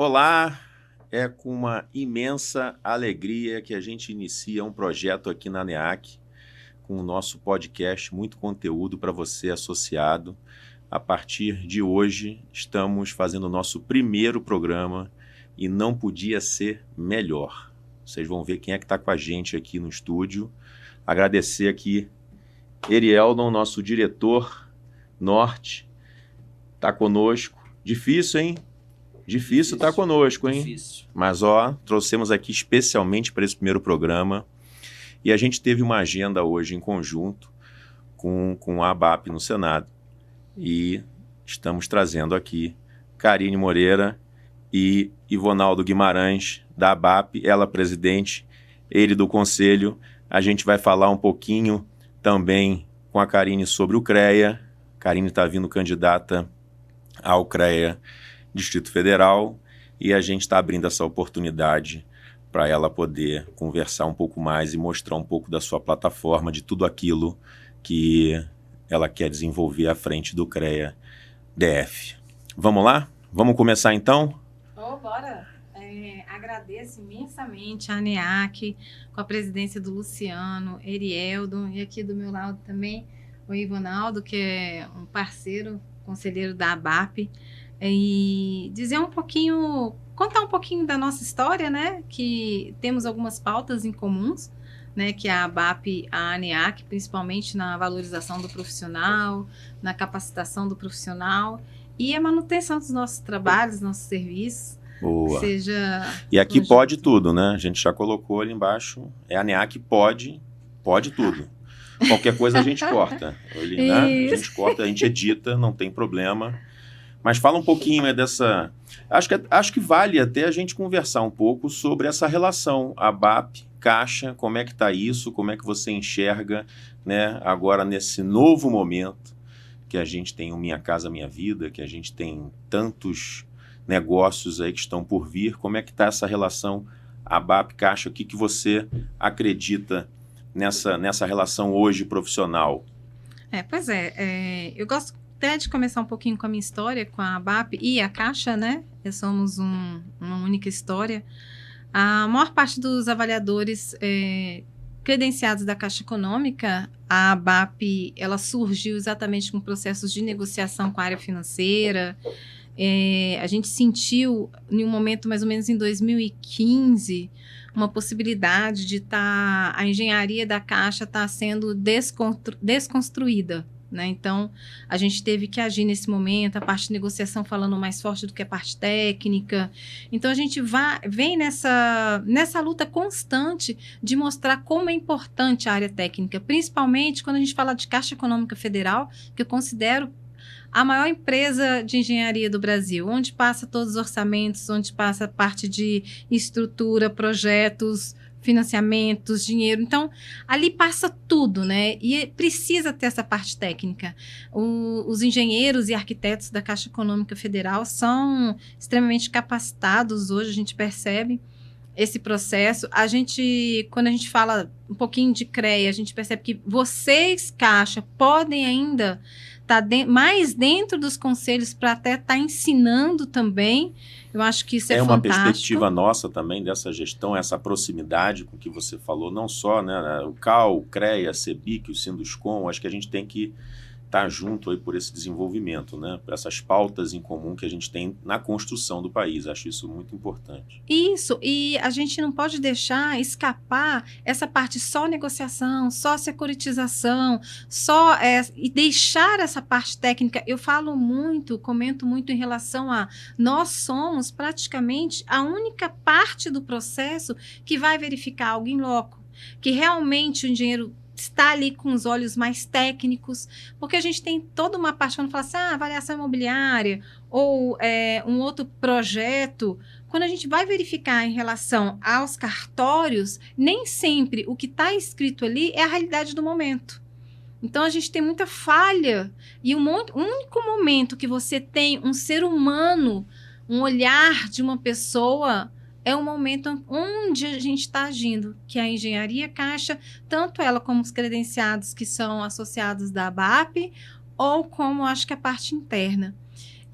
Olá, é com uma imensa alegria que a gente inicia um projeto aqui na NEAC, com o nosso podcast, muito conteúdo para você associado. A partir de hoje, estamos fazendo o nosso primeiro programa e não podia ser melhor. Vocês vão ver quem é que está com a gente aqui no estúdio. Agradecer aqui Erieldon, nosso diretor norte, está conosco. Difícil, hein? Difícil estar conosco, hein? Difícil. Mas, trouxemos aqui especialmente para esse primeiro programa e a gente teve uma agenda hoje em conjunto com a ABAP no Senado e estamos trazendo aqui Karine Moreira e Ivonaldo Guimarães da ABAP, ela presidente, ele do conselho. A gente vai falar um pouquinho também com a Karine sobre o CREA. Karine está vindo candidata ao CREA Distrito Federal, e a gente está abrindo essa oportunidade para ela poder conversar um pouco mais e mostrar um pouco da sua plataforma, de tudo aquilo que ela quer desenvolver à frente do CREA DF. Vamos lá? Vamos começar então? Bora! Agradeço imensamente a NEAC, com a presidência do Luciano, Erieldon, e aqui do meu lado também o Ivonaldo, que é um parceiro, conselheiro da ABAP, e dizer contar um pouquinho da nossa história, né? Que temos algumas pautas em comuns, né? Que a ABAP, a ANEAC, principalmente na valorização do profissional, na capacitação do profissional e a manutenção dos nossos trabalhos, nossos serviços. Boa. Seja e aqui pode tudo, né? A gente já colocou ali embaixo. É a ANEAC pode tudo. Qualquer coisa a gente corta. Ali, né? A gente corta, a gente edita, não tem problema. Mas fala um pouquinho dessa... Acho que vale até a gente conversar um pouco sobre essa relação ABAP, Caixa, como é que está isso, como é que você enxerga, né, agora nesse novo momento que a gente tem o Minha Casa Minha Vida, que a gente tem tantos negócios aí que estão por vir, como é que está essa relação ABAP, Caixa, o que você acredita nessa relação hoje profissional? Eu gosto até de começar um pouquinho com a minha história, com a ABAP e a Caixa, né? Somos uma única história. A maior parte dos avaliadores credenciados da Caixa Econômica, a ABAP, ela surgiu exatamente com processos de negociação com a área financeira. A gente sentiu, em um momento mais ou menos em 2015, uma possibilidade de a engenharia da Caixa estar sendo desconstruída. Né? Então, a gente teve que agir nesse momento, a parte de negociação falando mais forte do que a parte técnica. Então, a gente vem nessa luta constante de mostrar como é importante a área técnica, principalmente quando a gente fala de Caixa Econômica Federal, que eu considero a maior empresa de engenharia do Brasil, onde passa todos os orçamentos, onde passa a parte de estrutura, projetos, financiamentos, dinheiro. Então, ali passa tudo, né? E precisa ter essa parte técnica. Os engenheiros e arquitetos da Caixa Econômica Federal são extremamente capacitados. Hoje a gente percebe esse processo. Quando a gente fala um pouquinho de CREA, a gente percebe que vocês, Caixa, podem ainda estar mais dentro dos conselhos para até estar ensinando também. Eu acho que isso é fantástico. É uma perspectiva nossa também dessa gestão, essa proximidade com que você falou, não só, né, o CAL, o CREA, a CEBIC, o Sinduscom, acho que a gente tem que estar junto aí por esse desenvolvimento, né, por essas pautas em comum que a gente tem na construção do país. Acho isso muito importante. Isso, e a gente não pode deixar escapar essa parte só negociação, só securitização, e deixar essa parte técnica. Eu comento muito em relação a nós somos praticamente a única parte do processo que vai verificar algo em loco, que realmente o engenheiro está ali com os olhos mais técnicos, porque a gente tem toda uma parte, quando fala assim, avaliação imobiliária, ou um outro projeto, quando a gente vai verificar em relação aos cartórios, nem sempre o que está escrito ali é a realidade do momento. Então, a gente tem muita falha, e o único momento que você tem um ser humano, um olhar de uma pessoa, é o momento onde a gente está agindo, que é a engenharia Caixa, tanto ela como os credenciados que são associados da ABAP, ou como, acho que a parte interna.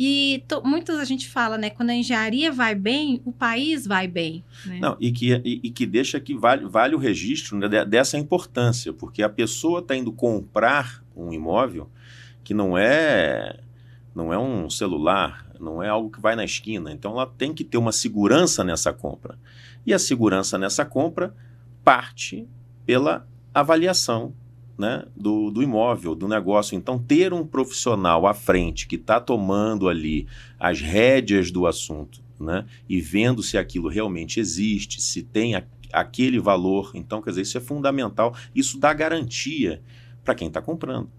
E muitas a gente fala, né? Quando a engenharia vai bem, o país vai bem. Né? Não, e que deixa que vale o registro, né, dessa importância, porque a pessoa está indo comprar um imóvel que não é um celular, não é algo que vai na esquina. Então ela tem que ter uma segurança nessa compra. E a segurança nessa compra parte pela avaliação, né, do imóvel, do negócio. Então, ter um profissional à frente que está tomando ali as rédeas do assunto, né, e vendo se aquilo realmente existe, se tem aquele valor. Então, quer dizer, isso é fundamental. Isso dá garantia para quem está comprando.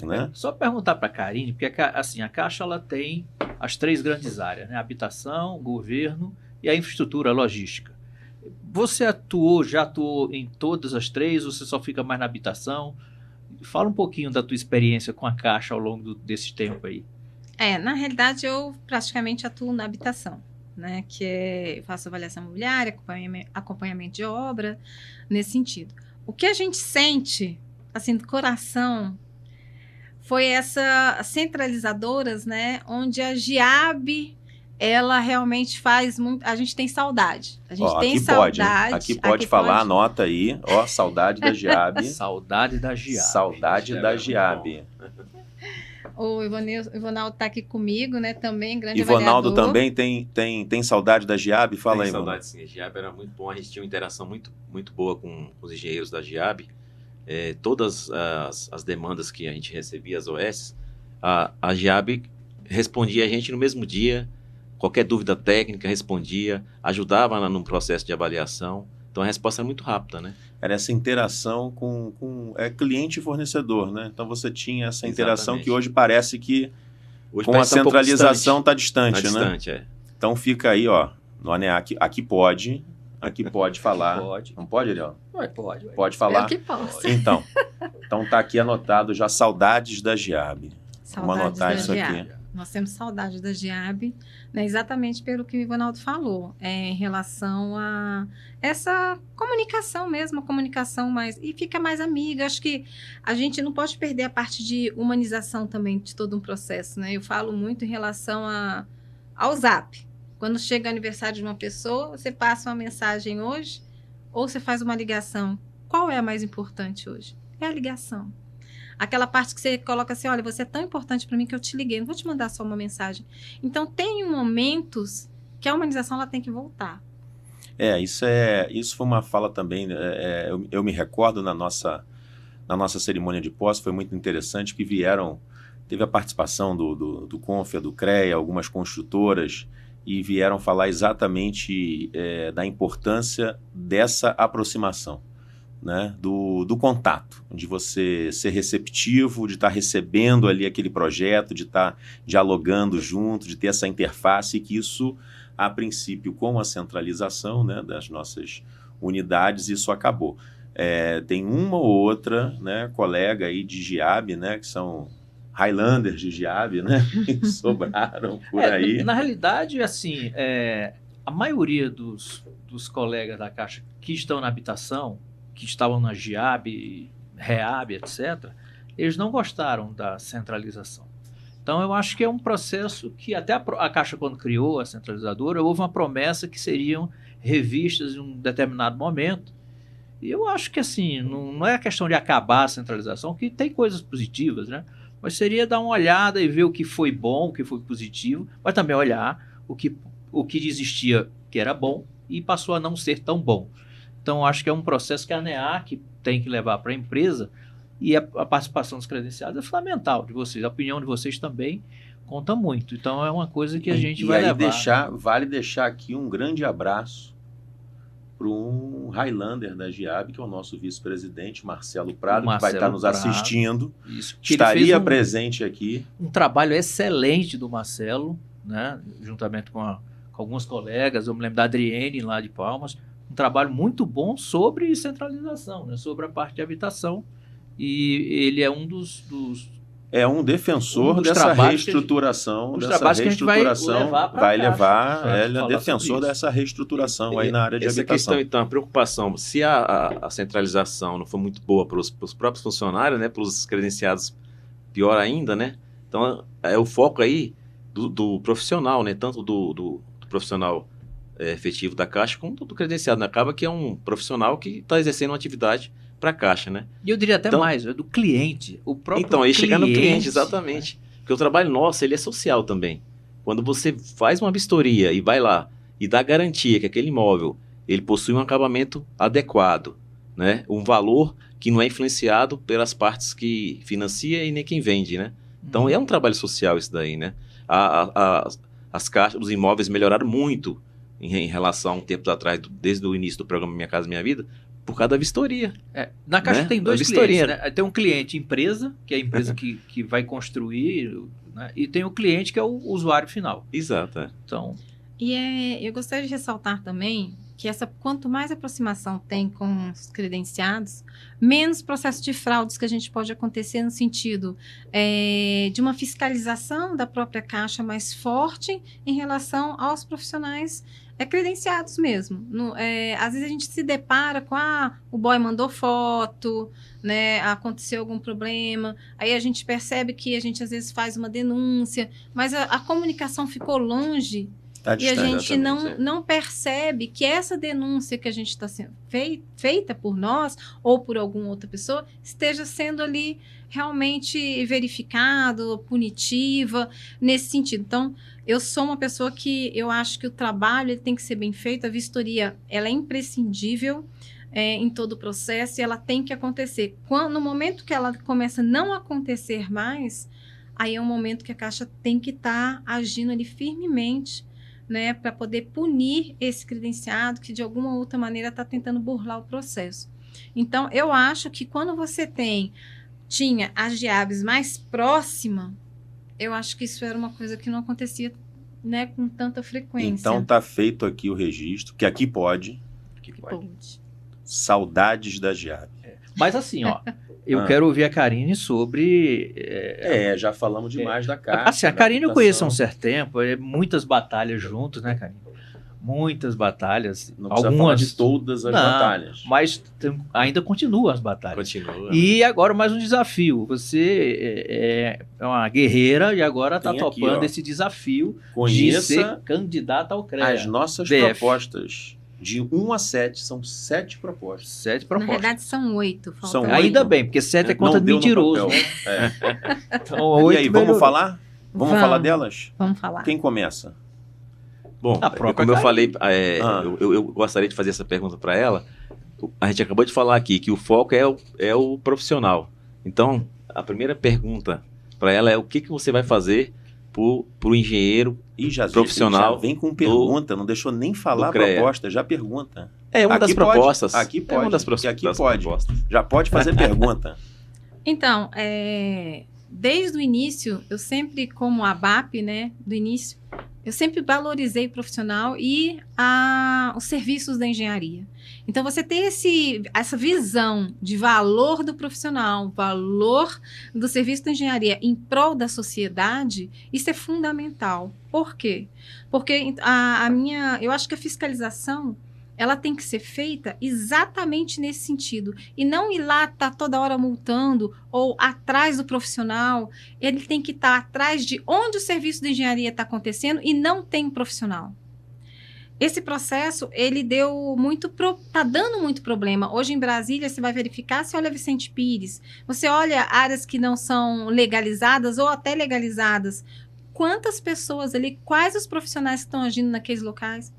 Né? Só perguntar para a Karine, porque assim, a Caixa ela tem as 3 grandes áreas, né? Habitação, governo e a infraestrutura logística. Você já atuou em todas as 3 ou você só fica mais na habitação? Fala um pouquinho da tua experiência com a Caixa ao longo desse tempo aí. Na realidade, eu praticamente atuo na habitação, né? Eu faço avaliação imobiliária, acompanhamento de obra, nesse sentido. O que a gente sente, assim, do coração, foi essas centralizadoras, né? Onde a Giab, ela realmente faz muito. A gente tem saudade. A gente tem saudade. Aqui pode falar, anota aí. Saudade da Giab. Saudade da Giab. Saudade da Giab. O Ivonaldo está aqui comigo, né? Também, grande Ivonaldo avaliador. também tem saudade da Giab? Fala aí, saudade, sim. A Giab era muito bom. A gente tinha uma interação muito, muito boa com os engenheiros da Giab. Todas as demandas que a gente recebia, as OS, a Giab respondia a gente no mesmo dia. Qualquer dúvida técnica respondia, ajudava no processo de avaliação. Então a resposta é muito rápida, né? Era essa interação com cliente e fornecedor, né? Então você tinha essa interação. Exatamente. Que hoje parece que com a centralização está distante, né? Então fica aí, no ANEAC, aqui pode falar. Pode. Não pode, Ariel? Pode. Pode falar? Eu que posso. Então tá aqui anotado já, saudades da Giab. Vamos anotar isso Giab. aqui. Nós temos saudade da Giab, né, exatamente pelo que o Ivonaldo falou, em relação a essa comunicação mesmo, a comunicação mais... E fica mais amiga. Acho que a gente não pode perder a parte de humanização também de todo um processo, né? Eu falo muito em relação ao Zap. Quando chega o aniversário de uma pessoa, você passa uma mensagem hoje ou você faz uma ligação. Qual é a mais importante hoje? É a ligação. Aquela parte que você coloca assim, olha, você é tão importante para mim que eu te liguei, não vou te mandar só uma mensagem. Então, tem momentos que a humanização ela tem que voltar. Isso foi uma fala também, eu me recordo na nossa cerimônia de posse, foi muito interessante que teve a participação do Confia, do CREA, algumas construtoras, e vieram falar exatamente da importância dessa aproximação. Né, do contato, de você ser receptivo, de estar recebendo ali aquele projeto, de estar dialogando junto, de ter essa interface, e que isso, a princípio, com a centralização, né, das nossas unidades, isso acabou. Tem uma ou outra, né, colega aí de Giab, né, que são Highlanders de Giab, né, que sobraram por aí. Na realidade, assim, a maioria dos colegas da Caixa que estão na habitação, que estavam na Giab, Reab, etc., eles não gostaram da centralização. Então, eu acho que é um processo que até a Caixa, quando criou a centralizadora, houve uma promessa que seriam revistas em um determinado momento. E eu acho que, assim, não é questão de acabar a centralização, que tem coisas positivas, né? Mas seria dar uma olhada e ver o que foi bom, o que foi positivo, mas também olhar o que existia que era bom e passou a não ser tão bom. Então, acho que é um processo que a ANEAC tem que levar para a empresa, e a participação dos credenciados é fundamental de vocês. A opinião de vocês também conta muito. Então, é uma coisa que a gente vai levar. Vale deixar aqui um grande abraço para um Highlander da Giab, que é o nosso vice-presidente, Marcelo Prado, que vai estar nos assistindo. Isso, estaria presente aqui. Um trabalho excelente do Marcelo, né? Juntamente com alguns colegas. Eu me lembro da Adriene, lá de Palmas. Um trabalho muito bom sobre centralização, né? Sobre a parte de habitação, e ele é um dos um defensor dessa reestruturação, vai levar, ele é defensor dessa reestruturação aí na área de habitação. Essa questão, então, a preocupação, se a centralização não for muito boa para os próprios funcionários, né, para os credenciados, pior ainda, né? Então, o foco aí do profissional, né? Tanto do profissional efetivo da Caixa, como do credenciado, né? Acaba que é um profissional que está exercendo uma atividade para a Caixa, né? E eu diria até Então- mais, é do cliente. O próprio Então, aí chegar no cliente, cliente, exatamente. Porque o trabalho nosso, ele é social também. Quando você faz uma vistoria e vai lá e dá garantia que aquele imóvel, ele possui um acabamento adequado, né? Um valor que não é influenciado pelas partes que financia e nem quem vende, né? Então, é um trabalho social isso daí, né? As caixas, os imóveis melhoraram muito em relação a um tempo atrás, desde o início do programa Minha Casa Minha Vida, por causa da vistoria. Na Caixa né? tem dois A vistoria. clientes, né? Tem um cliente empresa, que é a empresa que vai construir, né? E tem o cliente que é o usuário final. Exato. Então, E eu gostaria de ressaltar também que quanto mais aproximação tem com os credenciados, menos processo de fraudes que a gente pode acontecer no sentido de uma fiscalização da própria Caixa mais forte em relação aos profissionais credenciados mesmo. Às vezes a gente se depara com o boy mandou foto, né, aconteceu algum problema, aí a gente percebe que a gente às vezes faz uma denúncia, mas a comunicação ficou longe. Tá E a distante. gente não percebe que essa denúncia que a gente está sendo feita por nós ou por alguma outra pessoa esteja sendo ali realmente verificado, punitiva, nesse sentido. Então, eu sou uma pessoa que eu acho que o trabalho ele tem que ser bem feito, a vistoria ela é imprescindível em todo o processo e ela tem que acontecer. No momento que ela começa a não acontecer mais, aí é um momento que a Caixa tem que estar agindo ali firmemente, né, para poder punir esse credenciado que de alguma outra maneira está tentando burlar o processo. Então, eu acho que quando você tinha as GIABs mais próxima, eu acho que isso era uma coisa que não acontecia, né, com tanta frequência. Então tá feito aqui o registro, que aqui pode. Pode. Saudades da GIAB. mas assim, ó, eu quero ouvir a Karine sobre... Já falamos demais da Caixa. Assim, a Karine eu conheço há um certo tempo, muitas batalhas juntos, né, Karine? Muitas batalhas, Não precisa falar algumas de todas as Não, batalhas. mas ainda continuam as batalhas. Continua. E agora mais um desafio. Você é uma guerreira e agora está Tem aqui, topando ó. esse desafio de Conheça ser candidata ao CREA. as nossas DF. propostas. De 1 a 7, são 7 propostas. 7 Na propostas. verdade, são 8. falta São oito. Ainda bem, porque 7 é conta Não de deu no mentiroso. papel. Né? É. Então, E 8 aí, vamos melhorou. falar? Vamos falar delas? Vamos falar. Quem começa? Bom, A própria como eu Karine. falei, eu gostaria de fazer essa pergunta para ela. A gente acabou de falar aqui que o foco é o profissional. Então, a primeira pergunta para ela é o que você vai fazer para o engenheiro profissional já vem com pergunta, não deixou nem falar a CREA. proposta, já pergunta. É uma Aqui das pode, propostas. aqui É pode, uma das, porque aqui das pode. propostas. Já pode fazer pergunta. Então, desde o início, eu sempre, como ABAP, né, do início, eu sempre valorizei o profissional e os serviços da engenharia. Então, você ter essa visão de valor do profissional, valor do serviço da engenharia em prol da sociedade, isso é fundamental. Por quê? Porque eu acho que a fiscalização ela tem que ser feita exatamente nesse sentido. E não ir lá estar toda hora multando ou atrás do profissional. Ele tem que estar atrás de onde o serviço de engenharia está acontecendo e não tem profissional. Esse processo, ele está dando muito problema. Hoje em Brasília, você vai verificar, você olha Vicente Pires, você olha áreas que não são legalizadas ou até legalizadas. Quantas pessoas ali, quais os profissionais que estão agindo naqueles locais?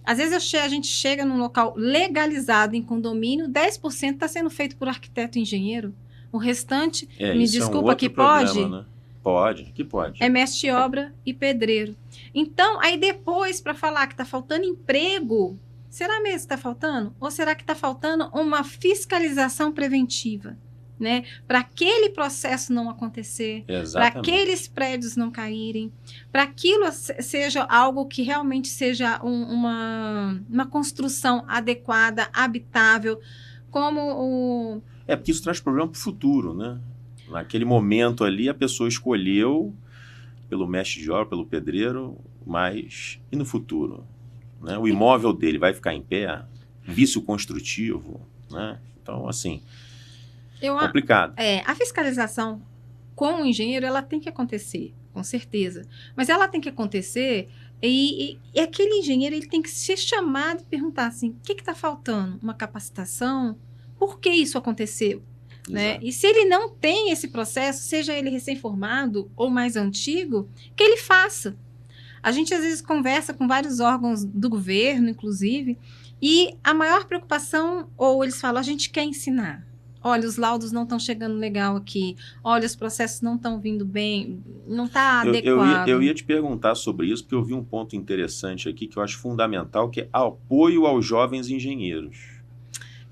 Às vezes a gente chega num local legalizado em condomínio, 10% está sendo feito por arquiteto e engenheiro. O restante, me isso desculpa, é um outro que problema, pode? né? Pode, que pode. É mestre de obra e pedreiro. Então, aí depois, para falar que está faltando emprego, será mesmo que está faltando? Ou será que está faltando uma fiscalização preventiva? Né? Para aquele processo não acontecer, para aqueles prédios não caírem, para aquilo seja algo que realmente seja uma construção adequada, habitável, como porque isso traz problema para o futuro, né? Naquele momento ali, a pessoa escolheu pelo mestre de obra, pelo pedreiro, mas e no futuro? Né? O imóvel dele vai ficar em pé? Vício construtivo? Né? Então, assim... complicado. A fiscalização com o engenheiro, ela tem que acontecer. com certeza. Mas ela tem que acontecer e aquele engenheiro ele tem que ser chamado e perguntar assim, o que está faltando? Uma capacitação? Por que isso aconteceu? Né? E se ele não tem esse processo, seja ele recém-formado ou mais antigo, que ele faça. A gente às vezes conversa com vários órgãos do governo, inclusive, e a maior preocupação, ou eles falam, a gente quer ensinar. Olha, os laudos não estão chegando legal aqui. Olha, os processos não estão vindo bem, não está adequado. Eu ia te perguntar sobre isso, porque eu vi um ponto interessante aqui que eu acho fundamental, que é apoio aos jovens engenheiros.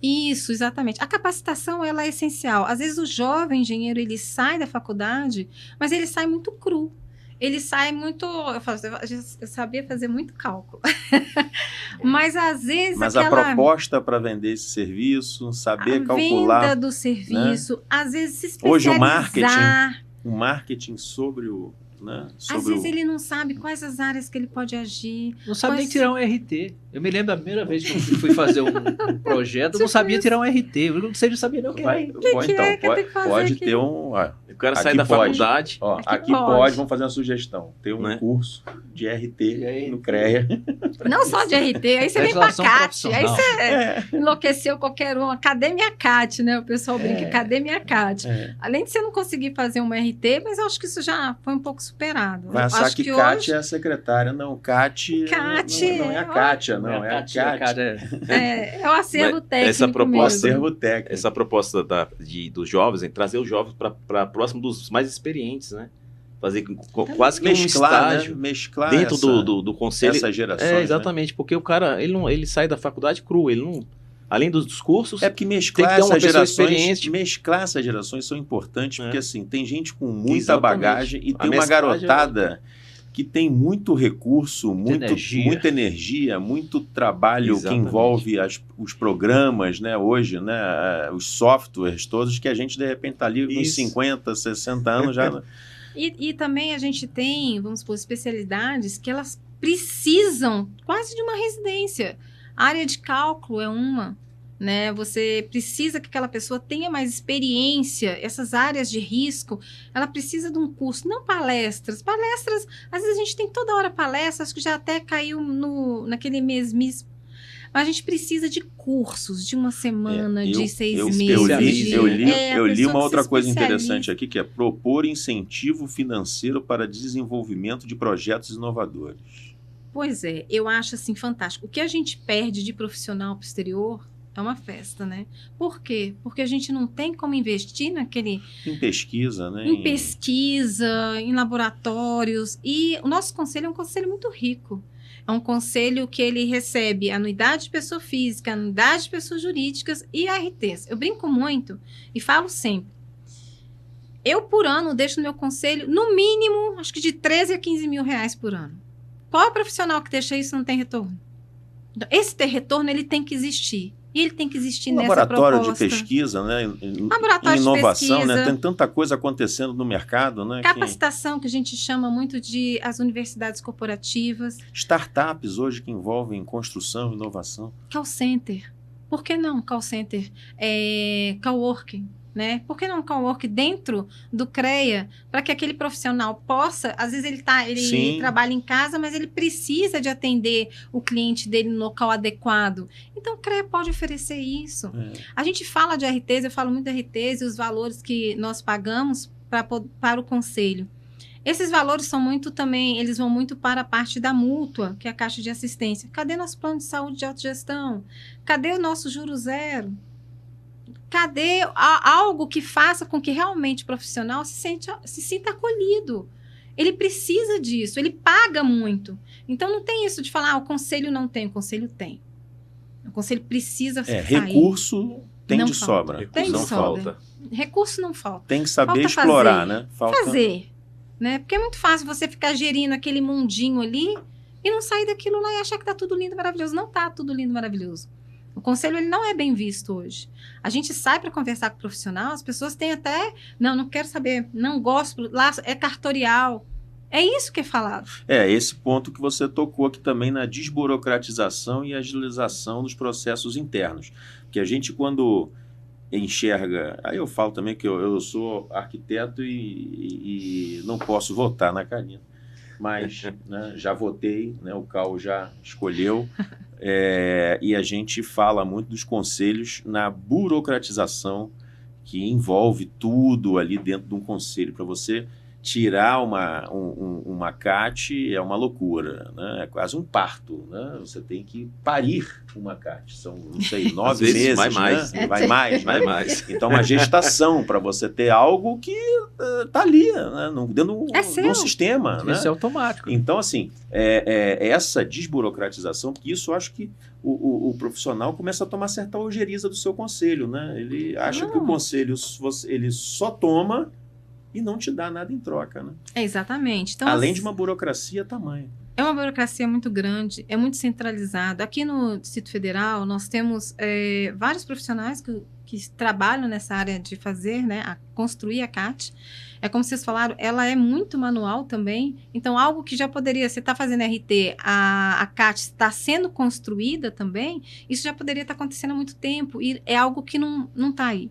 Isso, exatamente. A capacitação, ela é essencial. Às vezes o jovem engenheiro, ele sai da faculdade, mas ele sai muito cru. Ele sai muito... Eu sabia fazer muito cálculo. Mas às vezes Mas a proposta para vender esse serviço, saber calcular... A venda do serviço, né? Às vezes se especializar... Hoje o marketing sobre o... Né? Às vezes ele não sabe quais as áreas que ele pode agir. Não sabe nem tirar um RT. Eu me lembro da primeira vez que eu fui fazer um projeto, eu não sabia tirar um RT. Eu não sabia nem o que era. Pode ter um... O cara sai da faculdade. Aqui pode, vamos fazer uma sugestão. Ter um curso de RT no CREA. Não só de RT, aí você vem para CAT. Aí você enlouqueceu qualquer um. Cadê minha CAT, né? O pessoal brinca, cadê minha CAT? Além de você não conseguir fazer uma RT, mas eu acho que isso já foi um pouco superado. Vai achar que CAT é a secretária. Não, CAT não é a Kátia, não. É a CAT. É o acervo técnico. Essa proposta dos jovens, em trazer os jovens para próximo dos mais experientes, né? Fazer quase que mesclar, um estágio, né? Mesclar dentro do conselho. Essas gerações, exatamente, né? Porque o cara ele sai da faculdade cru, ele não, além dos cursos, porque mesclar essas gerações são importantes, porque assim, tem gente com muita bagagem e tem uma garotada que tem muito recurso, muita energia, muito trabalho que envolve os programas, né, hoje, né, os softwares todos, que a gente de repente está ali com 50, 60 anos já... E também a gente tem, vamos supor, especialidades que elas precisam quase de uma residência. A área de cálculo é uma, né? Você precisa que aquela pessoa tenha mais experiência. Essas áreas de risco, ela precisa de um curso, não palestras. Palestras, às vezes a gente tem toda hora palestras, que já até caiu naquele mesmismo. Mas a gente precisa de cursos, de uma semana, de 6 meses. Eu li uma outra coisa interessante aqui, que é propor incentivo financeiro para desenvolvimento de projetos inovadores. Pois é, eu acho assim fantástico. O que a gente perde de profissional para o exterior é uma festa, né? Por quê? Porque a gente não tem como investir em pesquisa, né? Em pesquisa, em laboratórios. E o nosso conselho é um conselho muito rico. É um conselho que ele recebe anuidade de pessoa física, anuidade de pessoas jurídicas e ARTs. Eu brinco muito e falo sempre. Eu, por ano, deixo no meu conselho, no mínimo, acho que de 13 a 15 mil reais por ano. Qual profissional que deixa isso e não tem retorno? Esse ter retorno, ele tem que existir. E ele tem que existir nessa proposta. Laboratório de pesquisa, né? Laboratório inovação, de pesquisa, né? Tem tanta coisa acontecendo no mercado, né? Capacitação, que a gente chama muito de as universidades corporativas. Startups hoje que envolvem construção e inovação. Call center. Por que não call center? Coworking. Né? Por que não cowork dentro do CREA, para que aquele profissional possa, às vezes ele trabalha em casa, mas ele precisa de atender o cliente dele no local adequado. Então o CREA pode oferecer isso. A gente fala de RTs, eu falo muito de RTs e os valores que nós pagamos para o conselho. Esses valores são muito também, eles vão muito para a parte da mútua, que é a Caixa de Assistência. Cadê nosso plano de saúde de autogestão? Cadê o nosso juro zero? Cadê algo que faça com que realmente o profissional se sinta acolhido? Ele precisa disso, ele paga muito. Então, não tem isso de falar, o conselho não tem, o conselho tem. O conselho precisa sair. Recurso tem de sobra. Recurso não falta. Recurso não falta. Tem que saber explorar, né? Fazer. Né? Porque é muito fácil você ficar gerindo aquele mundinho ali e não sair daquilo lá e achar que está tudo lindo e maravilhoso. Não está tudo lindo e maravilhoso. O conselho ele não é bem visto hoje. A gente sai para conversar com o profissional, as pessoas têm até... Não quero saber, não gosto, lá é cartorial. É isso que é falado. Esse ponto que você tocou aqui também na desburocratização e agilização dos processos internos. Que a gente, quando enxerga... Aí eu falo também que eu sou arquiteto e não posso votar na Karina. Mas né, já votei, né, o Cal já escolheu, e a gente fala muito dos conselhos na burocratização que envolve tudo ali dentro de um conselho. Para você tirar uma CAT é uma loucura, né? É quase um parto, né? Você tem que parir uma CAT. São, não sei, 9 meses, vai mais. né? Vai mais, Vai né? mais. Então, uma gestação para você ter algo que está ali, né? Dentro de um sistema. Isso né? é automático. Então, assim, essa desburocratização, porque isso eu acho que o profissional começa a tomar certa ojeriza do seu conselho, né? Ele acha que o conselho ele só toma e não te dá nada em troca, né? Exatamente. Então, Além de uma burocracia tamanha. É uma burocracia muito grande, é muito centralizada. Aqui no Distrito Federal, nós temos vários profissionais que trabalham nessa área de fazer, né, construir a CAT. É como vocês falaram, ela é muito manual também. Então, algo que já poderia, você está fazendo RT, a CAT está sendo construída também, isso já poderia estar acontecendo há muito tempo. E é algo que não está aí.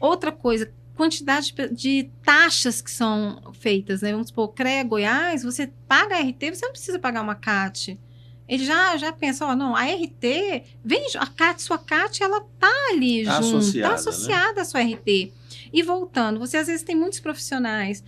Outra coisa, quantidade de taxas que são feitas, né? Vamos supor, CREA Goiás, você paga a RT, você não precisa pagar uma CAT. Ele já pensa, não, a RT, sua CAT, ela tá ali junto, está associada à sua RT. E voltando, você às vezes tem muitos profissionais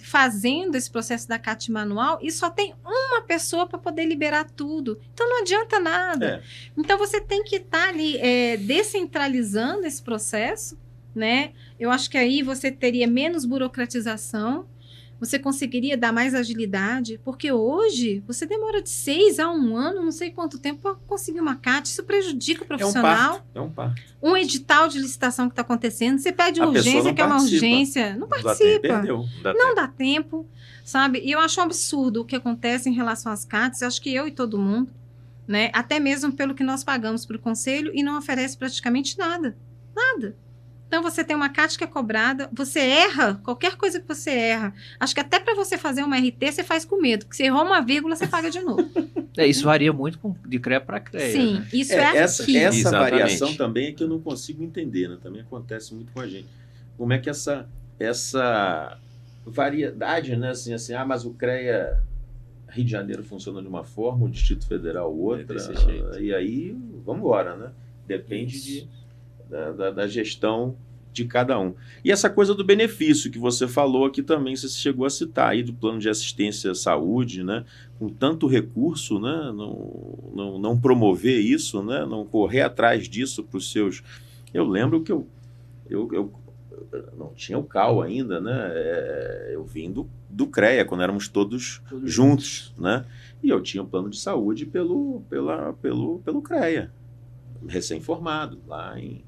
fazendo esse processo da CAT manual e só tem uma pessoa para poder liberar tudo. Então não adianta nada. Então você tem que estar ali descentralizando esse processo, né? Eu acho que aí você teria menos burocratização, você conseguiria dar mais agilidade, porque hoje você demora de 6 a 1 ano, não sei quanto tempo, para conseguir uma CAT. Isso prejudica o profissional. É um parto. Um edital de licitação que está acontecendo, você pede urgência, que é uma urgência, não participa. Não dá tempo, sabe? E eu acho um absurdo o que acontece em relação às CATs, eu acho que eu e todo mundo, né? Até mesmo pelo que nós pagamos para o conselho e não oferece praticamente nada. Nada. Então, você tem uma CAT que é cobrada, você erra, qualquer coisa que você erra. Acho que até para você fazer uma RT, você faz com medo, porque se errou uma vírgula, você paga de novo. Isso varia muito de CREA para CREA. Sim, né? isso essa Exatamente. variação também é que eu não consigo entender, né? Também acontece muito com a gente. Como é que essa variedade, né? Assim, mas o CREA Rio de Janeiro funciona de uma forma, o Distrito Federal outra, e aí, vamos embora, né? Depende da gestão de cada um. E essa coisa do benefício que você falou aqui também, você chegou a citar aí do plano de assistência à saúde, né? Com tanto recurso, né? Não promover isso, né? Não correr atrás disso para os seus... Eu lembro que eu não tinha o CAL ainda, né? Eu vim do CREA, quando éramos todos juntos, né? E eu tinha um plano de saúde pelo CREA, recém-formado, lá em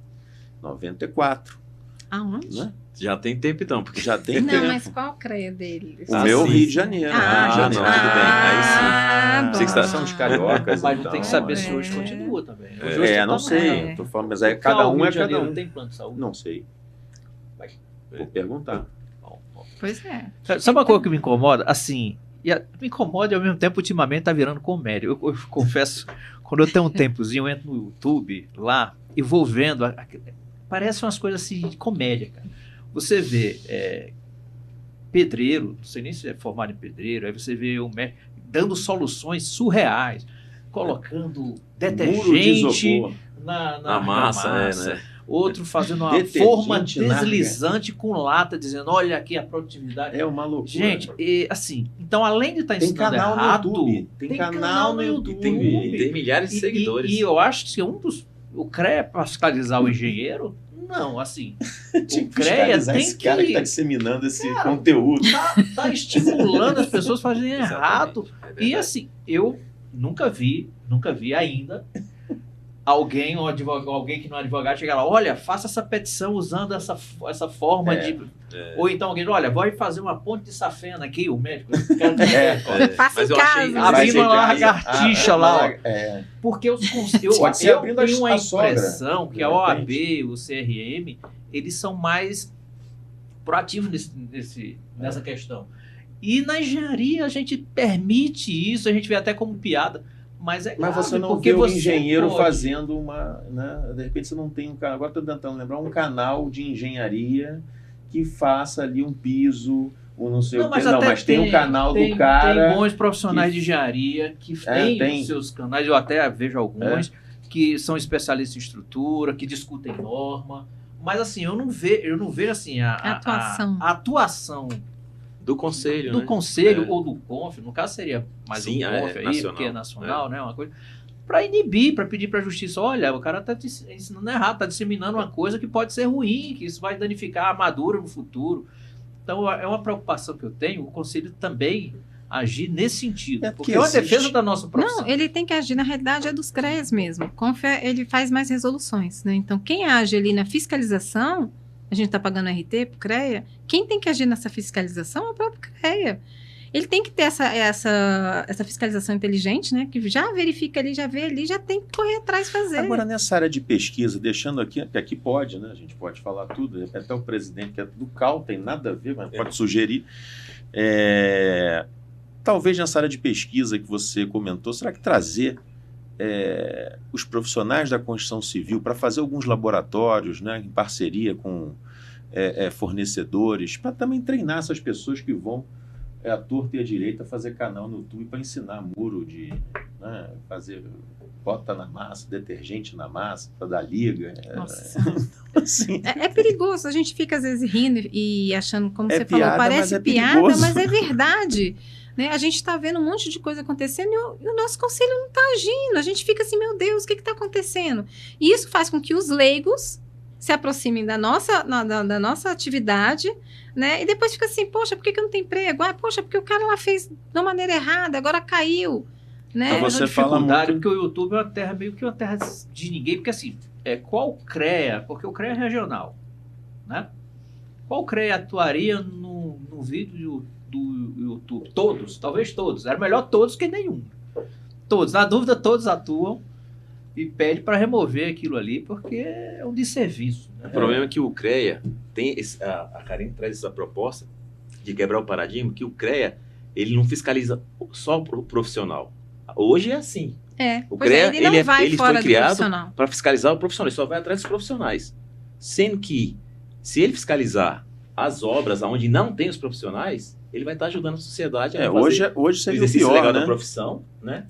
94. Aonde? Né? Já tem tempo então, porque já tem não, tempo. Mas qual o CREA dele? O meu Rio de Janeiro. Não, tudo bem. Aí sim. Vocês são os cariocas. Mas então, não tem que saber se hoje continua também. Não sei. Eu tô falando, mas aí cada um é cada um. Não tem plano de saúde? Não sei. Vou perguntar. Pois é. Sabe uma coisa que me incomoda? Assim, me incomoda e ao mesmo tempo ultimamente tá virando comédia. Eu confesso, quando eu tenho um tempozinho, eu entro no YouTube lá e vou vendo. Parece umas coisas assim de comédia, cara. Você vê pedreiro, não sei nem se é formado em pedreiro, aí você vê o médico dando soluções surreais, colocando detergente na massa. né? Outro fazendo uma forma deslizante com lata, dizendo, olha aqui a produtividade. É uma loucura. Gente, assim, então além de estar ensinando errado... Tem canal no YouTube. Tem milhares de seguidores. E eu acho que o CREA para fiscalizar o engenheiro, não, assim, o CREA tem esse cara que está disseminando esse conteúdo. Tá estimulando as pessoas a fazerem errado. E assim, eu nunca vi ainda alguém que não é advogado chegar lá, olha, faça essa petição usando essa forma de... Ou então alguém, olha, vai fazer uma ponte de safena aqui, o médico. Faça em casa. Abrindo uma lagartixa lá. Porque eu tenho uma impressão que a OAB, o CRM, eles são mais proativos nessa questão. E na engenharia a gente permite isso, a gente vê até como piada. Mas é Mas grave, você não porque vê o você engenheiro pode. fazendo uma, né? De repente você não tem um canal. Agora estou tentando lembrar um canal de engenharia que faça ali um piso, ou não sei o quê. Não, até mas tem um canal do cara. Tem bons profissionais que- de engenharia que É, têm tem. os seus canais, eu até vejo alguns, que são especialistas em estrutura, que discutem norma. Mas assim, eu não vejo assim, Atuação. a atuação Do conselho, do né? conselho É. ou do CONF, no caso seria mais Sim, um CONF aí, nacional. porque é nacional, né? Uma coisa. Para inibir, para pedir para a justiça, olha, o cara está ensinando errado, está disseminando uma coisa que pode ser ruim, que isso vai danificar a armadura no futuro. Então é uma preocupação que eu tenho, o conselho também agir nesse sentido, É porque porque é uma existe- defesa da nossa profissão. Não, ele tem que agir, na realidade, é dos CREAs mesmo. Ele faz mais resoluções, né? Então, quem age ali na fiscalização, a gente está pagando RT para o CREA, quem tem que agir nessa fiscalização é o próprio CREA. Ele tem que ter essa fiscalização inteligente, né? Que já verifica ali, já vê ali, já tem que correr atrás e fazer. Agora, nessa área de pesquisa, deixando aqui, que aqui pode, né? A gente pode falar tudo, até o presidente que é do CAL, tem nada a ver, mas pode sugerir. Talvez nessa área de pesquisa que você comentou, será que trazer os profissionais da construção civil para fazer alguns laboratórios, né, em parceria com fornecedores, para também treinar essas pessoas que vão à torta e à direita fazer canal no YouTube para ensinar muro de, né, fazer bota na massa, detergente na massa, para dar liga. Nossa. Assim, É perigoso, a gente fica às vezes rindo e achando, como É você piada, falou, parece mas é piada, perigoso. mas é verdade. Né? A gente está vendo um monte de coisa acontecendo e o nosso conselho não está agindo. A gente fica assim, meu Deus, o que está acontecendo? E isso faz com que os leigos se aproximem da nossa atividade, né? E depois fica assim, poxa, por que eu não tenho emprego? Ah, poxa, porque o cara lá fez de uma maneira errada, agora caiu. Né? Então você Uma fala dificuldade, muito- porque o YouTube é uma terra meio que uma terra de ninguém, porque assim, qual CREA, porque o CREA é regional, né? Qual CREA atuaria no vídeo do YouTube? Todos, talvez todos. Era melhor todos que nenhum. Todos, na dúvida, todos atuam e pede para remover aquilo ali, porque é um desserviço. Né? O problema é que o CREA tem a Karine traz essa proposta de quebrar o paradigma, que o CREA ele não fiscaliza só o profissional. Hoje é assim. O Pois CREA, ele não vai ele fora foi do criado profissional. para fiscalizar o profissional, ele só vai atrás dos profissionais. Sendo que, se ele fiscalizar as obras onde não tem os profissionais, ele vai estar ajudando a sociedade a fazer hoje o seria o exercício pior, legal né? da profissão, né?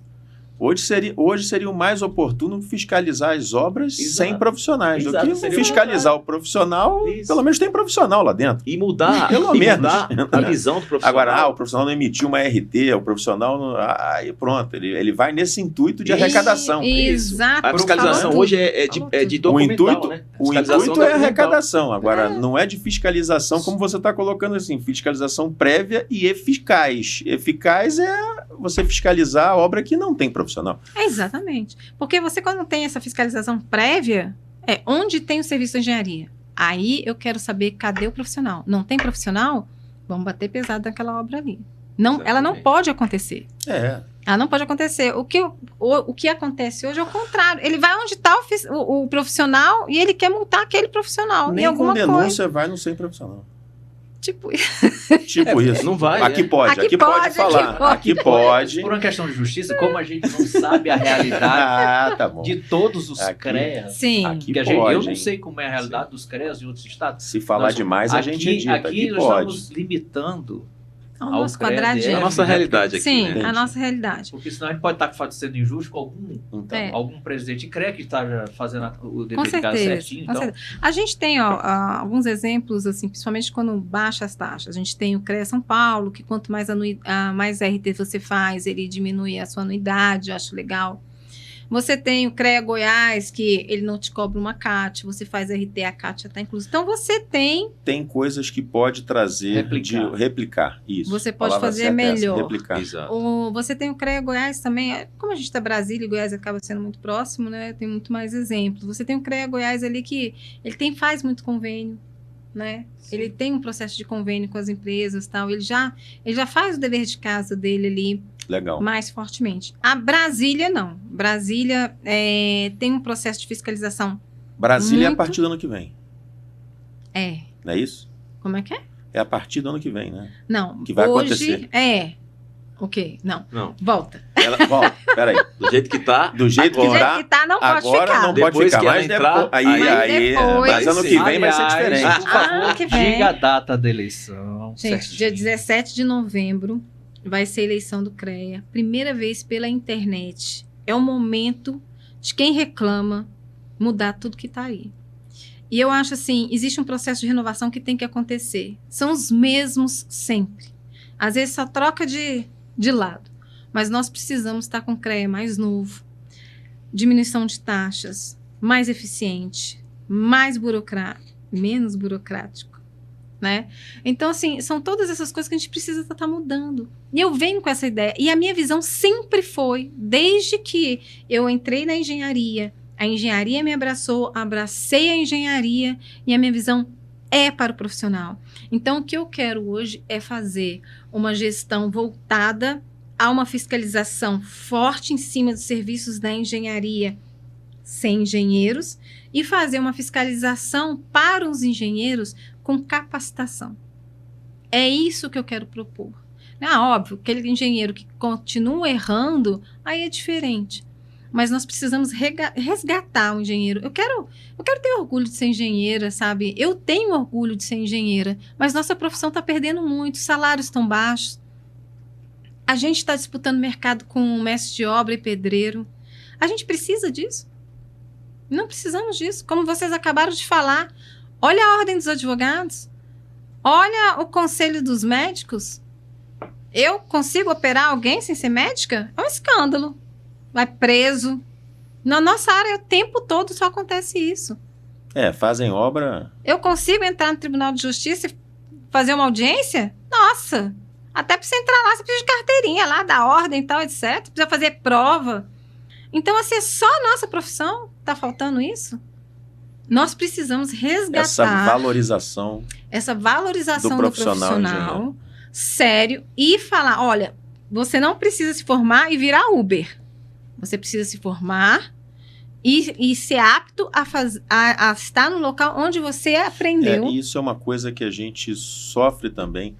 Hoje seria o mais oportuno fiscalizar as obras Exato. sem profissionais, Exato, do que seria o fiscalizar o profissional, Isso. pelo menos tem profissional lá dentro. E mudar, Pelo e menos. mudar a visão do profissional. Agora, o profissional não emitiu uma RT, o profissional não, aí pronto, ele vai nesse intuito de Isso. arrecadação. Exato. A fiscalização falou hoje tudo. é Falou de tudo. O documental, intuito, né? o Fiscalização intuito é documental. arrecadação, agora não é de fiscalização como você está colocando assim, fiscalização prévia e eficaz. Eficaz é você fiscalizar a obra que não tem profissional. Exatamente. Porque você, quando tem essa fiscalização prévia, onde tem o serviço de engenharia. Aí eu quero saber cadê o profissional. Não tem profissional? Vamos bater pesado naquela obra ali. Não, ela não Exatamente. pode acontecer. Ela não pode acontecer. O que acontece hoje é o contrário. Ele vai onde está o profissional e ele quer multar aquele profissional em Nem com alguma coisa. denúncia vai no sem profissional. Tipo, Tipo isso. Não vai, Aqui né? pode, Aqui aqui pode pode, falar. aqui pode. Aqui pode. Por uma questão de justiça, como a gente não sabe a realidade Tá bom. de todos os Aqui- CREAs, sim. Aqui que eu pode, não hein? sei como é a realidade dos CREAs em outros estados. Se falar Nós- demais, a gente edita. Aqui nós pode. estamos limitando, Ao ao nosso CREA, quadradinho. A nossa realidade aqui, Sim, né? a nossa realidade. porque senão a gente pode estar sendo injusto com Então, algum presidente de CREA que está fazendo o dever Com de casa certeza, certinho. com Então, certeza. A gente tem alguns exemplos, assim, principalmente quando baixa as taxas. A gente tem o CREA São Paulo, que quanto mais, mais RT você faz, ele diminui a sua anuidade, eu acho legal. Você tem o CREA Goiás, que ele não te cobra uma CAT, você faz RT, a CAT já está inclusa. Então, você tem, tem coisas que pode trazer replicar. Isso. Você A pode palavra fazer certa é essa, melhor. replicar. Exato. você tem o CREA Goiás também, como a gente está Brasília e Goiás acaba sendo muito próximo, né? Tem muito mais exemplos. Você tem o CREA Goiás ali que ele faz muito convênio, né? Ele tem um processo de convênio com as empresas, tal. Ele já faz o dever de casa dele ali Legal. mais fortemente. A Brasília não. Brasília tem um processo de fiscalização. Brasília é a Muito. partir do ano que vem, não é isso? Como é que é? É a partir do ano que vem, né? Não. Que vai hoje acontecer. O quê? Não. Não. Volta. Volta, peraí. Do jeito que tá. Do jeito Do que jeito tá, que tá, não pode agora ficar. não pode Depois ficar. que ela Mas entrar, depois, depois- mas ano que vem vai ser Aliás, diferente. Por favor, Ano que vem. diga a data da eleição. Gente, certinho. dia 17 de novembro vai ser a eleição do CREA. Primeira vez pela internet. É o momento de quem reclama mudar tudo que está aí. E eu acho assim, existe um processo de renovação que tem que acontecer. São os mesmos sempre. Às vezes só troca de lado. Mas nós precisamos estar com o CREA mais novo, diminuição de taxas, mais eficiente, menos burocrático. Né? Então, assim, são todas essas coisas que a gente precisa estar mudando. E eu venho com essa ideia. E a minha visão sempre foi, desde que eu entrei na engenharia, a engenharia me abraçou, abracei a engenharia e a minha visão é para o profissional. Então, o que eu quero hoje é fazer uma gestão voltada a uma fiscalização forte em cima dos serviços da engenharia sem engenheiros e fazer uma fiscalização para os engenheiros com capacitação. É isso que eu quero propor. Óbvio, aquele engenheiro que continua errando, aí é diferente. Mas nós precisamos resgatar o engenheiro. Eu quero ter orgulho de ser engenheira, sabe? Eu tenho orgulho de ser engenheira, mas nossa profissão está perdendo muito, os salários estão baixos. A gente está disputando mercado com mestre de obra e pedreiro. A gente precisa disso? Não precisamos disso. Como vocês acabaram de falar, olha a ordem dos advogados, olha o conselho dos médicos. Eu consigo operar alguém sem ser médica? É um escândalo. Vai preso. Na nossa área, o tempo todo só acontece isso. Fazem obra. Eu consigo entrar no Tribunal de Justiça e fazer uma audiência? Nossa! Até para você entrar lá, você precisa de carteirinha lá, da ordem e tal, etc. Precisa fazer prova. Então, assim, é só a nossa profissão? Tá faltando isso? Nós precisamos resgatar essa valorização do profissional sério e falar, olha, você não precisa se formar e virar Uber. Você precisa se formar e ser apto a estar no local onde você aprendeu. Isso é uma coisa que a gente sofre também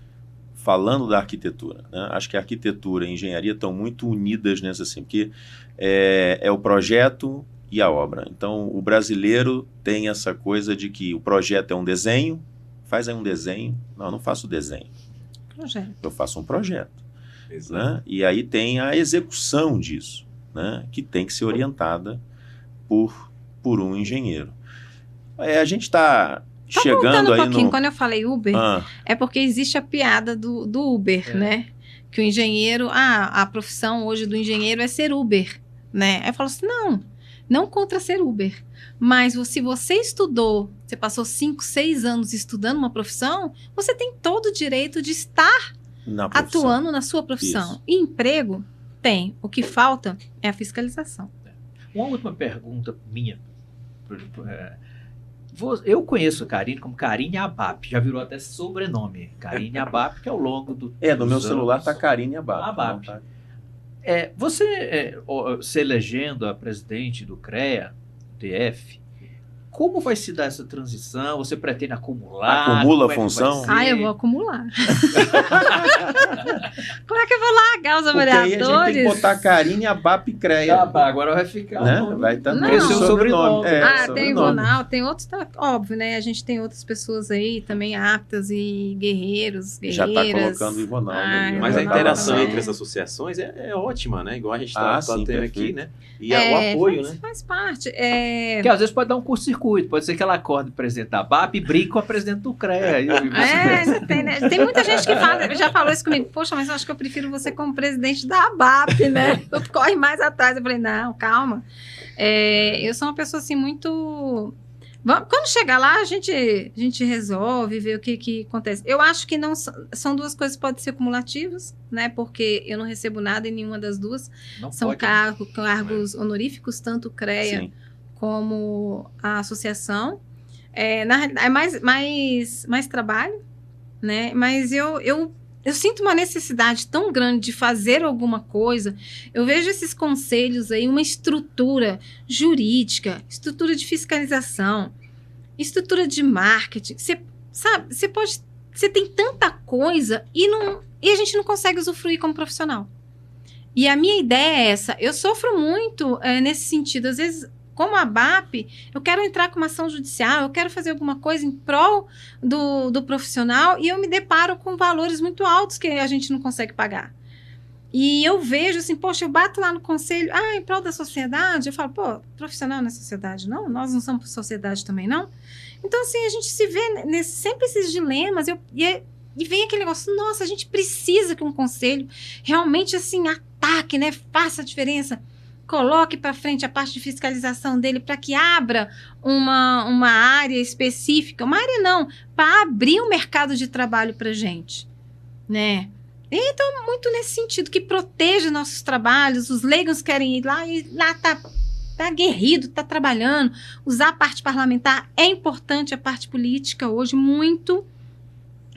falando da arquitetura. Né? Acho que a arquitetura e a engenharia estão muito unidas nessa, assim, porque é o projeto e a obra. Então, o brasileiro tem essa coisa de que o projeto é um desenho, faz aí um desenho. Não, eu não faço desenho. Eu faço um projeto. Né? E aí tem a execução disso, né? Que tem que ser orientada por um engenheiro. A gente está chegando aí no... Quando eu falei Uber, é porque existe a piada do Uber, né? Que o engenheiro, a profissão hoje do engenheiro é ser Uber, né? Aí eu falo assim, não contra ser Uber, mas se você estudou, você passou 5, 6 anos estudando uma profissão, você tem todo o direito de estar atuando na sua profissão. Isso. E emprego tem. O que falta é a fiscalização. Uma última pergunta minha. Eu conheço a Karine como Karine Abap, já virou até sobrenome. Karine Abap, que ao longo do no meu celular está Karine Abap. Você se elegendo a presidente do CREA, DF, como vai se dar essa transição? Você pretende acumular? Acumula a função? Eu vou acumular. Como é que eu vou largar os vereadores? Porque aí a gente tem que botar Karine Abap CREA. Agora vai ficar... Né? Vai também. Não. Seu sobrenome. Tem Ronaldo, tem outros, óbvio, né? A gente tem outras pessoas aí também aptas e guerreiras. Já está colocando o Ivonaldo. Mas a interação entre as associações é ótima, né? Igual a gente está tendo aqui, né? E o apoio, né? Faz parte. Porque às vezes pode dar um curto-circuito. Pode ser que ela acorde o presidente da BAP e brigue com a presidente do CREA. Tem muita gente que já falou isso comigo. Poxa, mas eu acho que eu prefiro você como presidente da BAP, né? Tu corre mais atrás. Eu falei, não, calma. Eu sou uma pessoa assim muito... Quando chegar lá, a gente resolve, vê o que acontece. Eu acho que não são duas coisas que podem ser cumulativas, né? Porque eu não recebo nada em nenhuma das duas. Não são pode, cargos honoríficos, tanto o CREA... Sim. Como a associação, na realidade é mais trabalho, né? Mas eu sinto uma necessidade tão grande de fazer alguma coisa. Eu vejo esses conselhos aí, uma estrutura jurídica, estrutura de fiscalização, estrutura de marketing. Você tem tanta coisa e a gente não consegue usufruir como profissional. E a minha ideia é essa. Eu sofro muito nesse sentido. Às vezes, como a BAP, eu quero entrar com uma ação judicial, eu quero fazer alguma coisa em prol do profissional e eu me deparo com valores muito altos que a gente não consegue pagar. E eu vejo assim, poxa, eu bato lá no conselho, em prol da sociedade, eu falo, pô, profissional não é sociedade, não? Nós não somos sociedade também, não? Então, assim, a gente se vê sempre esses dilemas, e vem aquele negócio, nossa, a gente precisa que um conselho realmente, assim, ataque, né, faça a diferença, coloque para frente a parte de fiscalização dele para que abra uma área específica, uma área não, para abrir o mercado de trabalho para a gente, né? Então, muito nesse sentido, que proteja nossos trabalhos, os leigos querem ir lá e lá tá aguerrido, tá trabalhando, usar a parte parlamentar, é importante a parte política hoje, muito.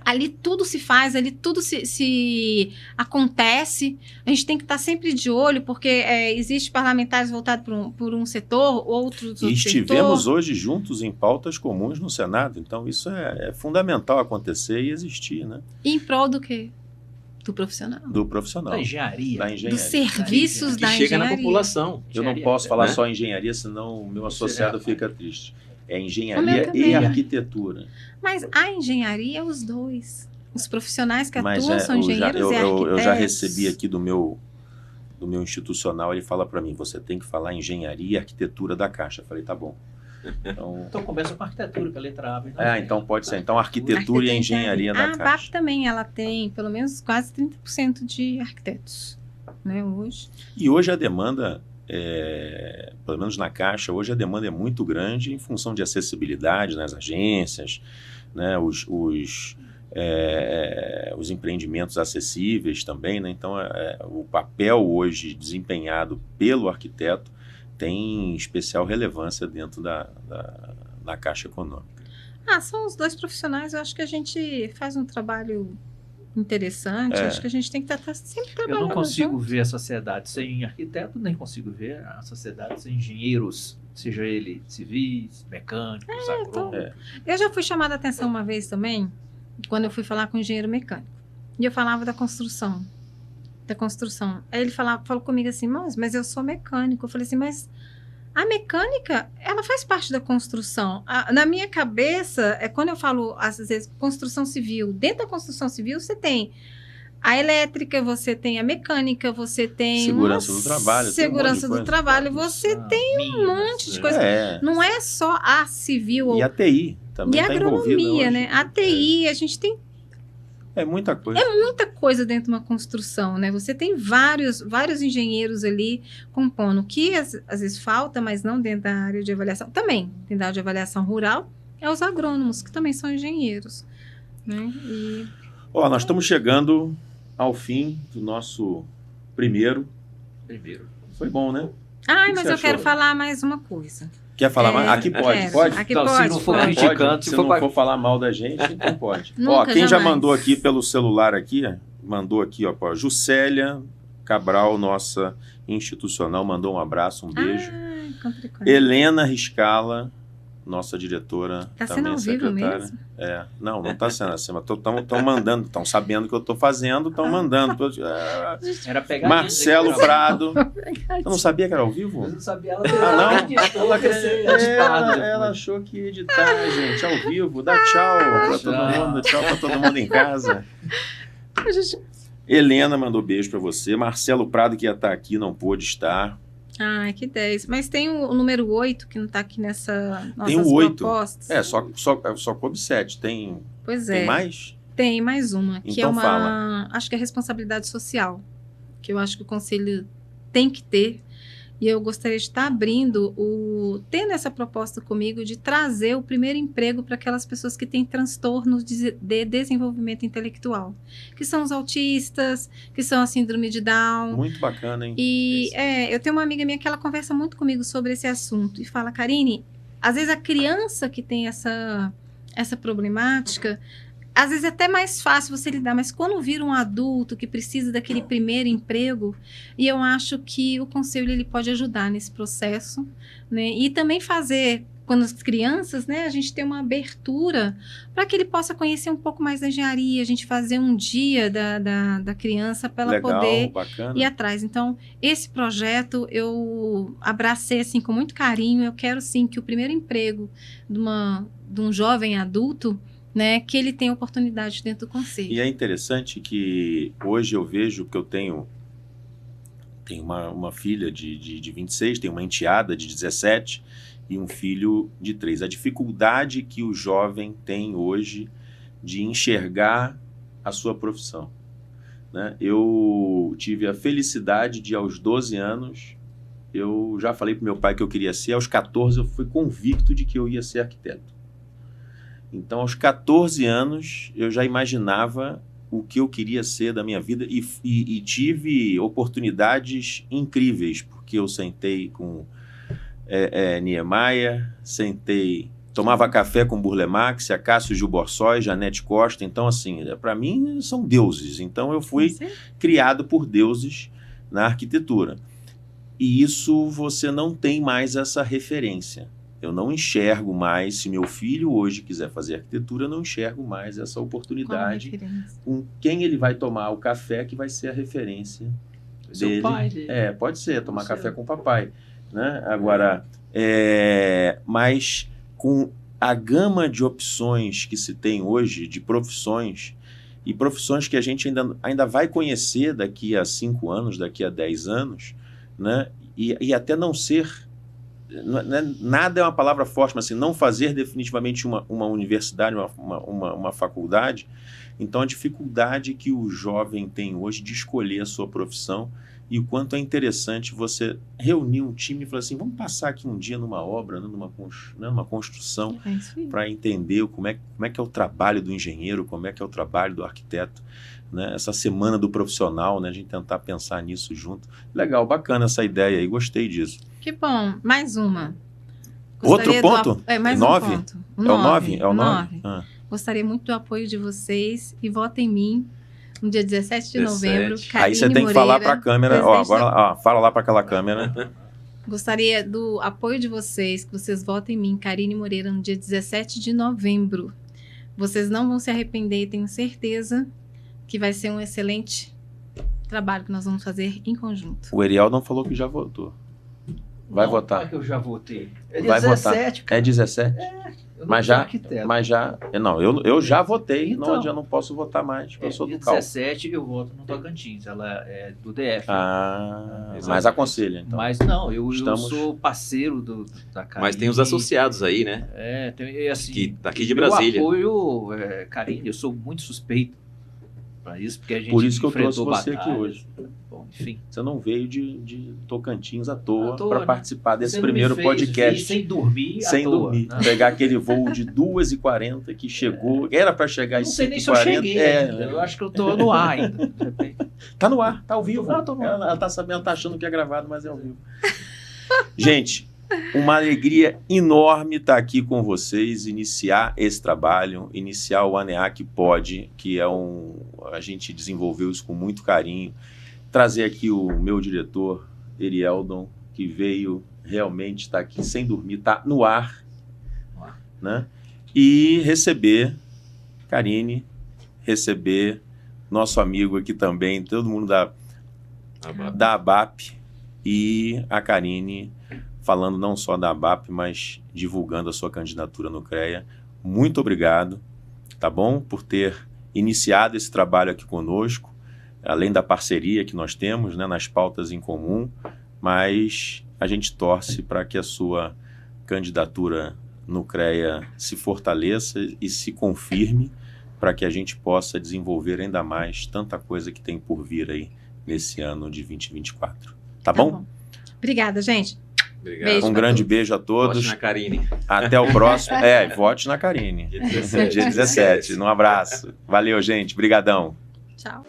Ali tudo se faz, ali tudo se acontece. A gente tem que estar sempre de olho, porque existe parlamentares voltados por um setor, outros E estivemos hoje juntos em pautas comuns no Senado, então isso é fundamental acontecer e existir, né? E em prol do quê? Do profissional. Do profissional. Da engenharia. Dos serviços da engenharia. Que chega na população. Eu não posso falar só engenharia, senão o meu associado fica triste. É engenharia também. e arquitetura. Mas a engenharia é os dois. Os profissionais que atuam são engenheiros e arquitetos. Eu já recebi aqui do meu institucional, ele fala para mim, você tem que falar engenharia e arquitetura da Caixa. Eu falei, tá bom. Então começa com arquitetura, que a letra A. Então pode ser. Então arquitetura e engenharia da Caixa. A BAP também, ela tem pelo menos quase 30% de arquitetos, né, hoje. E hoje a demanda, pelo menos na Caixa, hoje a demanda é muito grande em função de acessibilidade nas agências, né, os empreendimentos acessíveis também, né? Então o papel hoje desempenhado pelo arquiteto tem especial relevância dentro da Caixa Econômica. São os dois profissionais, eu acho que a gente faz um trabalho interessante, acho que a gente tem que estar sempre trabalhando. Eu não consigo ver a sociedade sem arquiteto, nem consigo ver a sociedade sem engenheiros, seja ele civis, mecânicos, agrônomos. Eu já fui chamada a atenção uma vez também, quando eu fui falar com o engenheiro mecânico, e eu falava da construção. Aí ele falou comigo assim, mas eu sou mecânico. Eu falei assim, mas a mecânica, ela faz parte da construção. Na minha cabeça, quando eu falo, às vezes, construção civil, dentro da construção civil você tem a elétrica, você tem a mecânica, você tem... Segurança do trabalho. Segurança do trabalho, você tem um monte de coisa. Não é só a civil. E a TI também está envolvida. E a agronomia, né? A TI, a gente tem... É muita coisa. É muita coisa dentro de uma construção, né? Você tem vários engenheiros ali compondo, que às vezes falta, mas não dentro da área de avaliação. Também, dentro da área de avaliação rural, os agrônomos, que também são engenheiros, né? Nós estamos chegando ao fim do nosso primeiro. Foi bom, né? Mas eu quero falar mais uma coisa. Quer falar mais? Aqui pode? Pode? Aqui então, pode, se não for criticando, se não for falar mal da gente, então pode. jamais. Quem já mandou aqui pelo celular aqui, Juscelia Cabral, nossa institucional, mandou um abraço, um beijo. Helena Riscala, nossa diretora, tá também sendo secretária. Mesmo? Não está sendo assim, mas estão mandando, estão sabendo o que eu estou fazendo, estão mandando. Era pegar Marcelo Prado. Eu não sabia que era ao vivo? Eu não sabia, Ela achou que ia editar, gente, ao vivo. Dá tchau para todo mundo, tchau para todo mundo em casa. Helena mandou beijo para você. Marcelo Prado, que ia estar aqui, não pôde estar. Que 10. Mas tem o número 8 que não está aqui nessa nossas tem o 8. propostas. Só coube 7. Tem mais? Tem mais uma, que então é uma... Fala. Acho que é responsabilidade social, que eu acho que o Conselho tem que ter. E eu gostaria de estar abrindo, tendo essa proposta comigo de trazer o primeiro emprego para aquelas pessoas que têm transtornos de desenvolvimento intelectual, que são os autistas, que são a síndrome de Down. Muito bacana, hein? E eu tenho uma amiga minha que ela conversa muito comigo sobre esse assunto e fala, Karine, às vezes a criança que tem essa problemática, às vezes é até mais fácil você lidar, mas quando vira um adulto que precisa daquele primeiro emprego, e eu acho que o Conselho ele pode ajudar nesse processo, né? E também fazer quando as crianças, né, a gente tem uma abertura para que ele possa conhecer um pouco mais da engenharia, a gente fazer um dia da criança para ela Legal, bacana. Bacana. Ir atrás. Então, esse projeto eu abracei assim com muito carinho. Eu quero sim que o primeiro emprego de um jovem adulto, né, que ele tenha oportunidade dentro do conselho. E é interessante que hoje eu vejo que eu tenho uma filha de 26, tenho uma enteada de 17 e um filho de 3. A dificuldade que o jovem tem hoje de enxergar a sua profissão, né? Eu tive a felicidade de, aos 12 anos, eu já falei para meu pai que eu queria ser, aos 14 eu fui convicto de que eu ia ser arquiteto. Então, aos 14 anos, eu já imaginava o que eu queria ser da minha vida e tive oportunidades incríveis, porque eu sentei com Niemeyer, tomava café com Burle Marx, Cássio Gil Borsói, Janete Costa. Então, assim, para mim são deuses. Então, eu fui criado por deuses na arquitetura. E isso você não tem mais essa referência. Eu não enxergo mais, se meu filho hoje quiser fazer arquitetura, eu não enxergo mais essa oportunidade com quem ele vai tomar o café, que vai ser a referência Seu dele. pai dele. Pode ser, tomar café com o papai, né? Agora, mas com a gama de opções que se tem hoje, de profissões, e profissões que a gente ainda vai conhecer daqui a 5 anos, daqui a 10 anos, né? E até não ser... Nada é uma palavra forte, mas assim, não fazer definitivamente uma universidade, uma faculdade. Então, a dificuldade que o jovem tem hoje de escolher a sua profissão e o quanto é interessante você reunir um time e falar assim, vamos passar aqui um dia numa obra, numa construção, para entender como é que é o trabalho do engenheiro, como é que é o trabalho do arquiteto, né? Essa semana do profissional, né? A gente tentar pensar nisso junto. Legal, bacana essa ideia aí, gostei disso. Que bom. Mais uma. Outro ponto? Mais 9? um ponto. É o 9? É o 9? Gostaria muito do apoio de vocês e votem em mim no dia 17 de novembro. Aí você tem que falar para a câmera. Agora fala lá para aquela câmera. Gostaria do apoio de vocês, que vocês votem em mim, Karine Moreira, no dia 17 de novembro. Vocês não vão se arrepender, tenho certeza que vai ser um excelente trabalho que nós vamos fazer em conjunto. O Eriel não falou que já votou. Vai votar. Como é que eu já votei? É Vai 17, votar. cara. É 17? Eu já votei, então, não, já não posso votar mais, porque eu sou do CAL. 17 eu voto no Tocantins, ela é do DF. Mas aconselha, então. Mas não, eu sou parceiro da Karine. Mas tem os associados aí, né? Tem assim, que daqui de Brasília. Eu apoio, Karine, eu sou muito suspeito para isso, porque a gente Por isso que eu trouxe enfrentou você aqui hoje. Bom, enfim. Você não veio de Tocantins à toa para participar desse primeiro Você podcast. sem dormir Sem à toa, dormir. né? Pegar aquele voo de 2h40 que chegou. Era para chegar às 5h40. Não sei nem se eu cheguei ainda. Eu acho que eu tô no ar ainda. Tá no ar, tá ao vivo. Tô no ar. Ela tá sabendo, tá achando que é gravado, mas é ao vivo. Gente, uma alegria enorme estar aqui com vocês, iniciar esse trabalho, iniciar o ANEAC Pode, que a gente desenvolveu isso com muito carinho. Trazer aqui o meu diretor, Erieldon, que veio realmente estar aqui sem dormir, tá no ar, né? E receber Karine, receber nosso amigo aqui também, todo mundo da ABAP, e a Karine falando não só da ABAP, mas divulgando a sua candidatura no CREA. Muito obrigado, tá bom? Por ter iniciado esse trabalho aqui conosco, além da parceria que nós temos, né, nas pautas em comum, mas a gente torce para que a sua candidatura no CREA se fortaleça e se confirme, para que a gente possa desenvolver ainda mais tanta coisa que tem por vir aí nesse ano de 2024. Tá bom? Obrigada, gente. Obrigado. Beijo Um grande beijo a todos. Vote na Karine. Até o próximo. Vote na Karine. Dia 17. Dia 17. Um abraço. Valeu, gente. Brigadão. Tchau.